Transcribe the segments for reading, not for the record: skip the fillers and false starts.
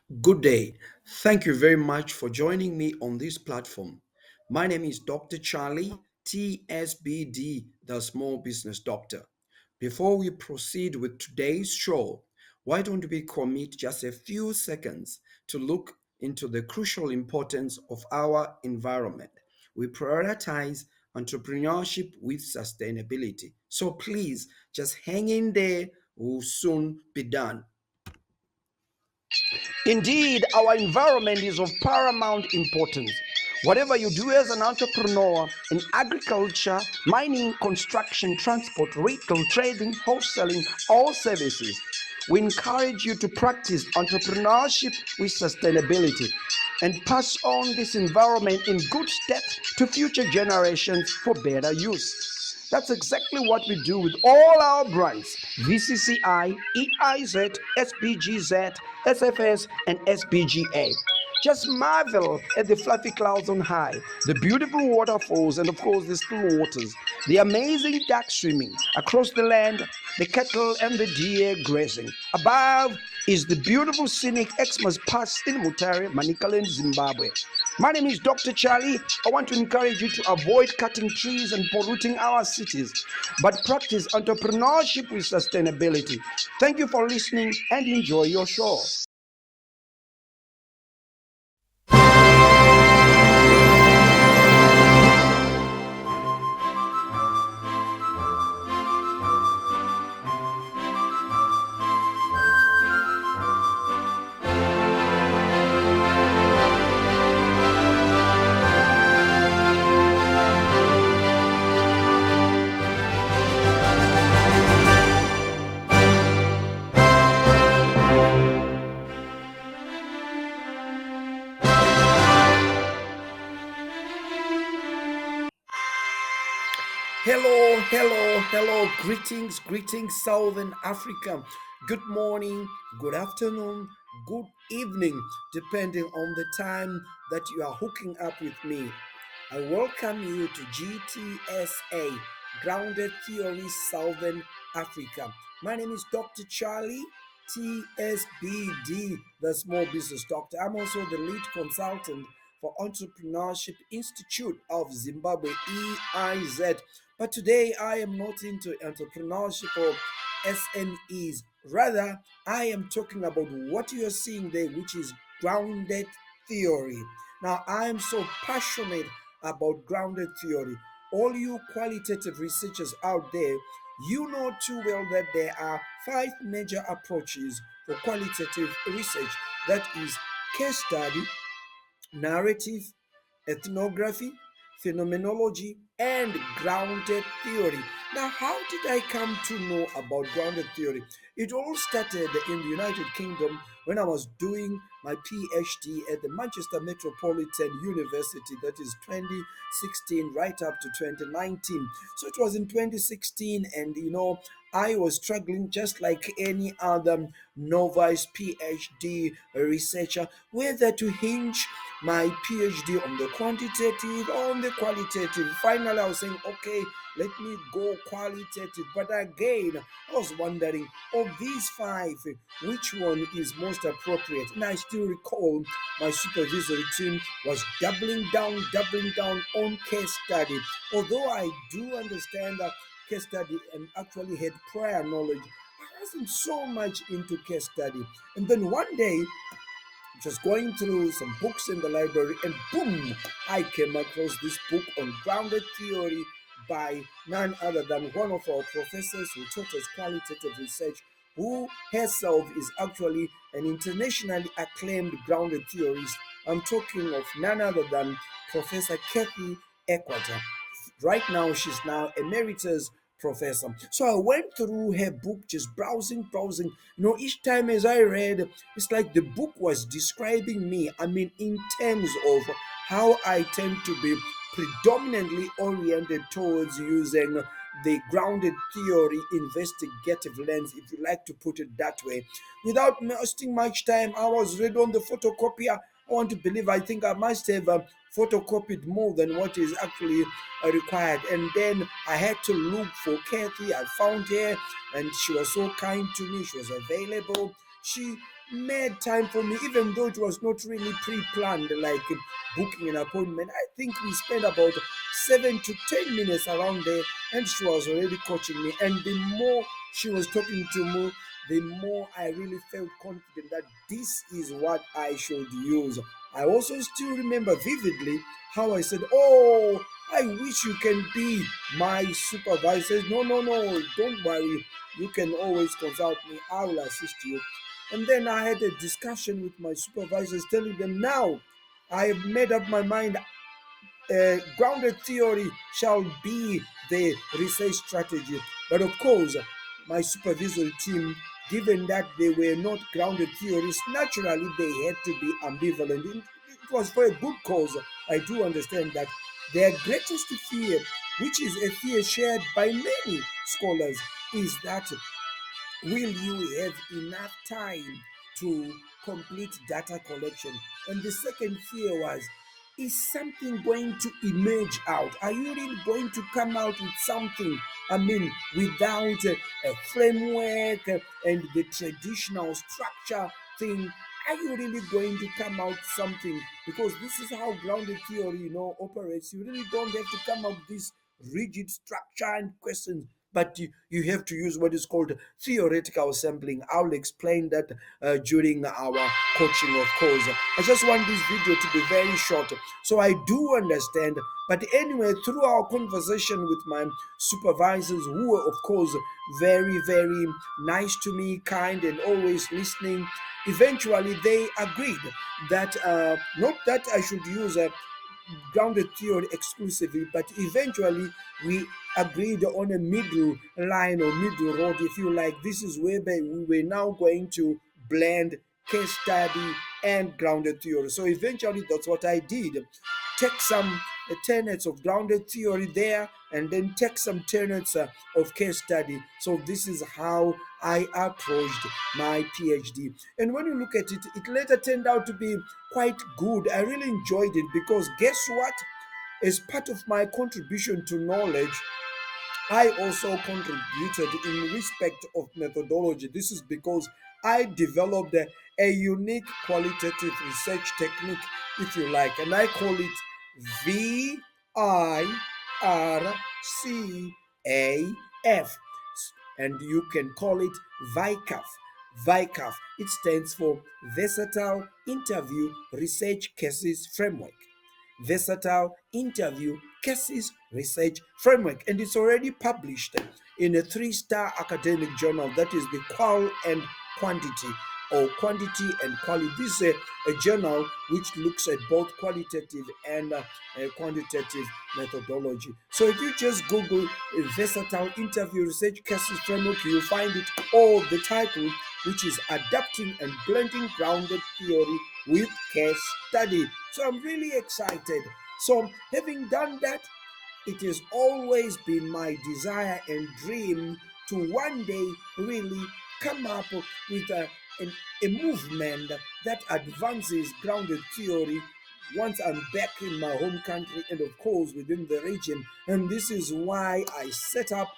Good day. Thank you very much for joining me on this platform. My name is Dr. Charlie, TSBD, the Small Business Doctor. Before we proceed with today's show, why don't we commit just a few seconds to look into the crucial importance of our environment? We prioritize entrepreneurship with sustainability. So please just hang in there, we'll soon be done. Indeed, our environment is of paramount importance. Whatever you do as an entrepreneur in agriculture, mining, construction, transport, retail, trading, wholesaling, all services, we encourage you to practice entrepreneurship with sustainability and pass on this environment in good stead to future generations for better use. That's exactly what we do with all our brands: VCCI, EIZ, SPGZ, SFS, and SPGA. Just marvel at the fluffy clouds on high, the beautiful waterfalls, and of course the still waters, the amazing duck swimming across the land, the cattle and the deer grazing. Above is the beautiful scenic Xmas Pass in Mutare, Manicaland, Zimbabwe. My name is Dr. Charlie. I want to encourage you to avoid cutting trees and polluting our cities, but practice entrepreneurship with sustainability. Thank you for listening and enjoy your show. Hello. Greetings, Southern Africa. Good morning, good afternoon, good evening, depending on the time that you are hooking up with me. I welcome you to Gtsa, Grounded Theories Southern Africa. My name is Dr. Charlie, TSBD, the Small Business Doctor. I'm also the lead consultant for Entrepreneurship Institute of Zimbabwe, EIZ. But today I am not into entrepreneurship or SMEs. Rather, I am talking about what you are seeing there, which is grounded theory. Now, I am so passionate about grounded theory. All you qualitative researchers out there, you know too well that there are five major approaches for qualitative research. That is case study, narrative, ethnography, phenomenology, and grounded theory. Now, how did I come to know about grounded theory? It all started in the United Kingdom when I was doing my PhD at the Manchester Metropolitan University, that is 2016 right up to 2019. So it was in 2016, and I was struggling just like any other novice PhD researcher, whether to hinge my PhD on the quantitative or on the qualitative. Finally, I was saying, okay, let me go qualitative. But again, I was wondering, of these five, which one is most appropriate? And I still recall my supervisory team was doubling down on case study. Although I do understand that case study and actually had prior knowledge, I wasn't so much into case study. And then one day, just going through some books in the library, and boom, I came across this book on grounded theory by none other than one of our professors who taught us qualitative research, who herself is actually an internationally acclaimed grounded theorist. I'm talking of none other than Professor Kathy Equator. Right now, she's now emeritus professor. So I went through her book, just browsing. Each time as I read, it's like the book was describing me. I mean, in terms of how I tend to be predominantly oriented towards using the grounded theory investigative lens, if you like to put it that way. Without wasting much time, I was read on the photocopier. I want to believe, I think I must have photocopied more than what is actually required. And then I had to look for Kathy. I found her, and she was so kind to me. She was available. She made time for me, even though it was not really pre-planned, like booking an appointment. I think we spent about 7 to 10 minutes around there, and she was already coaching me. And the more she was talking to me, the more I really felt confident that this is what I should use. I also still remember vividly how I said, "Oh, I wish you can be my supervisor." No, no, no, don't worry. You can always consult me. I will assist you. And then I had a discussion with my supervisors, telling them, now I have made up my mind. Grounded theory shall be the research strategy. But of course, my supervisory team, given that they were not grounded theorists, naturally they had to be ambivalent. It was for a good cause. I do understand that. Their greatest fear, which is a fear shared by many scholars, is that will you have enough time to complete data collection? And the second fear was, is something going to emerge out? Are you really going to come out with something? I mean, without a framework and the traditional structure thing, are you really going to come out something? Because this is how grounded theory, operates. You really don't have to come up with this rigid structure and questions, but you have to use what is called theoretical sampling. I'll explain that during our coaching, of course. I just want this video to be very short, so I do understand. But anyway, through our conversation with my supervisors, who were, of course, very, very nice to me, kind, and always listening, eventually they agreed that not that I should use a grounded theory exclusively, but eventually we agreed on a middle line or middle road, if you like. This is whereby we were now going to blend case study and grounded theory. So eventually, that's what I did. Take some tenets of grounded theory there, and then take some tenets of case study. So this is how I approached my PhD. And when you look at it, it later turned out to be quite good. I really enjoyed it because guess what? As part of my contribution to knowledge, I also contributed in respect of methodology. This is because I developed a unique qualitative research technique, if you like, and I call it VIRCAF, and you can call it VICAF. VICAF. It stands for Versatile Interview Research Cases Framework. Versatile Interview Cases Research Framework, and it's already published in a three-star academic journal, that is the Qual and Quantity, or Quantity and Quality. This is a journal which looks at both qualitative and quantitative methodology. So if you just Google Versatile Interview Research Cases Framework, you'll find it, all the title, which is Adapting and Blending Grounded Theory with Case Study. So I'm really excited. So having done that, it has always been my desire and dream to one day really come up with a movement that advances grounded theory once I'm back in my home country and, of course, within the region. And this is why I set up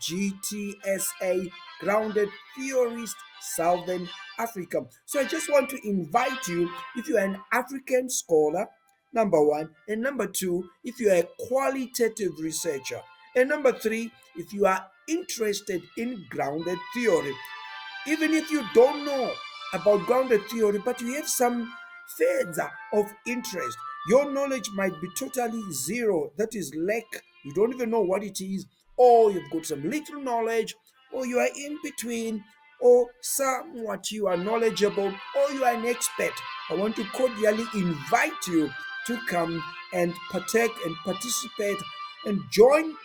Gtsa, Grounded Theorist Southern Africa. So I just want to invite you, if you are an African scholar, number one, and number two, if you are a qualitative researcher, and number three, if you are interested in grounded theory. Even if you don't know about grounded theory, but you have some threads of interest, your knowledge might be totally zero, that is lack, you don't even know what it is, or you've got some little knowledge, or you are in between, or somewhat you are knowledgeable, or you are an expert. I want to cordially invite you to come and partake and participate and join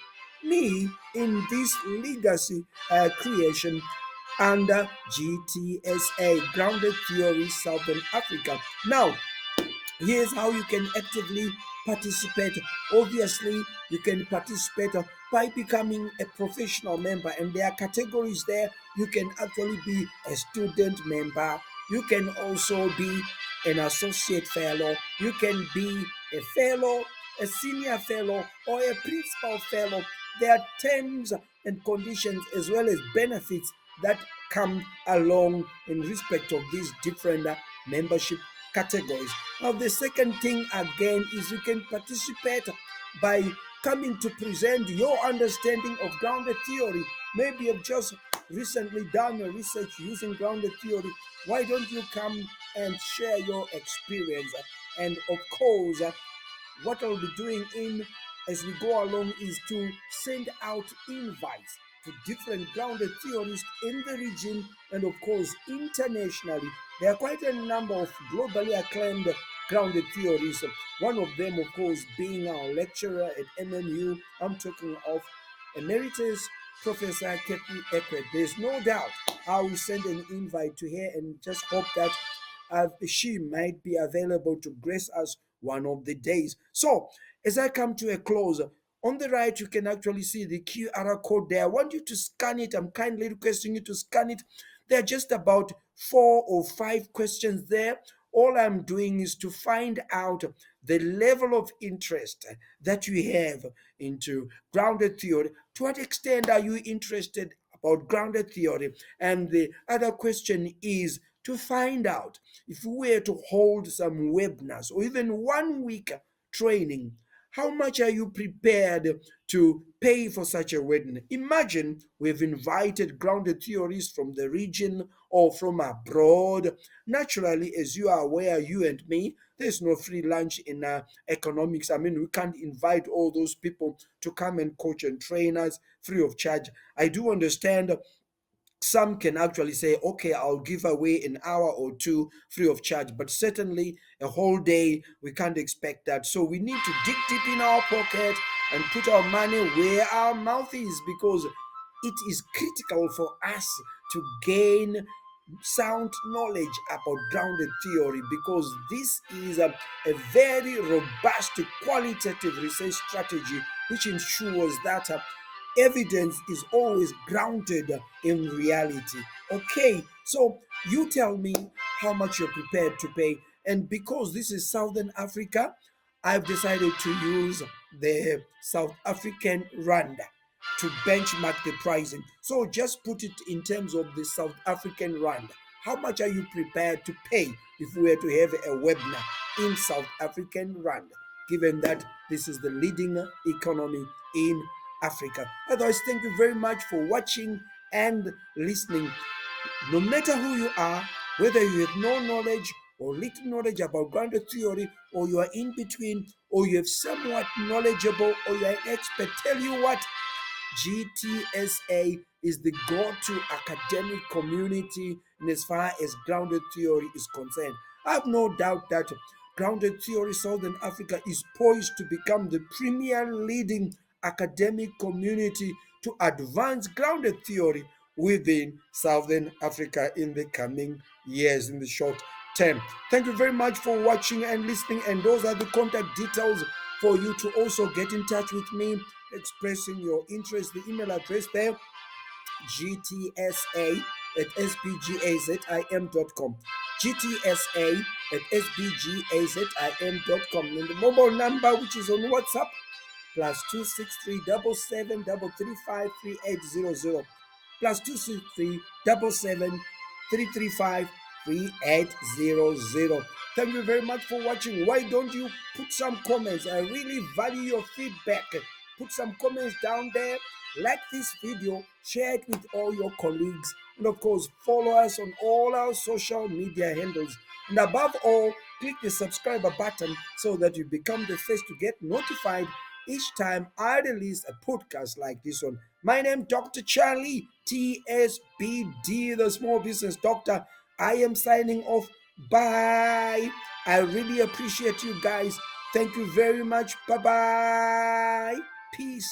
me in this legacy creation under Gtsa, Grounded Theory Southern Africa. Now, here's how you can actively participate. Obviously, you can participate by becoming a professional member, and there are categories there. You can actually be a student member, you can also be an associate fellow, you can be a fellow, a senior fellow, or a principal fellow. There are terms and conditions as well as benefits that come along in respect of these different membership categories. Now, the second thing again is you can participate by coming to present your understanding of grounded theory. Maybe you've just recently done your research using grounded theory. Why don't you come and share your experience? And of course, what I'll be doing in as we go along is to send out invites to different grounded theorists in the region and of course internationally. There are quite a number of globally acclaimed grounded theories. One of them, of course, being our lecturer at MMU. I'm talking of Emeritus Professor Ketli Ekwet. There's no doubt I will send an invite to her and just hope that she might be available to grace us one of the days. So, as I come to a close, on the right, you can actually see the QR code there. I want you to scan it. I'm kindly requesting you to scan it. There are just about 4 or 5 questions there. All I'm doing is to find out the level of interest that you have into grounded theory. To what extent are you interested about grounded theory? And the other question is to find out if we were to hold some webinars or even 1 week training, how much are you prepared to pay for such a webinar? Imagine we've invited grounded theorists from the region or from abroad. Naturally, as you are aware, you and me, there's no free lunch in economics. I mean, we can't invite all those people to come and coach and train us free of charge. I do understand some can actually say, okay, I'll give away an hour or two free of charge, but certainly a whole day, we can't expect that. So we need to dig deep in our pocket and put our money where our mouth is, because it is critical for us to gain sound knowledge about grounded theory, because this is a very robust qualitative research strategy which ensures that evidence is always grounded in reality. Okay, so you tell me how much you're prepared to pay. And because this is Southern Africa, I've decided to use the South African Rand to benchmark the pricing. So just put it in terms of the South African Rand. How much are you prepared to pay if we were to have a webinar in South African Rand, given that this is the leading economy in Africa? Otherwise, thank you very much for watching and listening. No matter who you are, whether you have no knowledge or little knowledge about grounded theory, or you are in between, or you have somewhat knowledgeable, or you are an expert, tell you what, Gtsa is the go-to academic community in as far as grounded theory is concerned. I have no doubt that grounded theory Southern Africa is poised to become the premier leading academic community to advance grounded theory within Southern Africa in the coming years, in the short term. Thank you very much for watching and listening, and those are the contact details for you to also get in touch with me, expressing your interest. The email address there, gtsa at sbgazim.com, gtsa at sbgazim.com, and the mobile number, which is on WhatsApp, +263 77 335 3800, +263 77 335 3800. Thank you very much for watching. Why don't you put some comments? I really value your feedback. Put some comments down there. Like this video, share it with all your colleagues, and of course, follow us on all our social media handles. And above all, click the subscriber button so that you become the first to get notified each time I release a podcast like this one. My name, Dr. Charlie, TSBD, the Small Business Doctor. I am signing off. Bye. I really appreciate you guys. Thank you very much. Bye bye. Peace.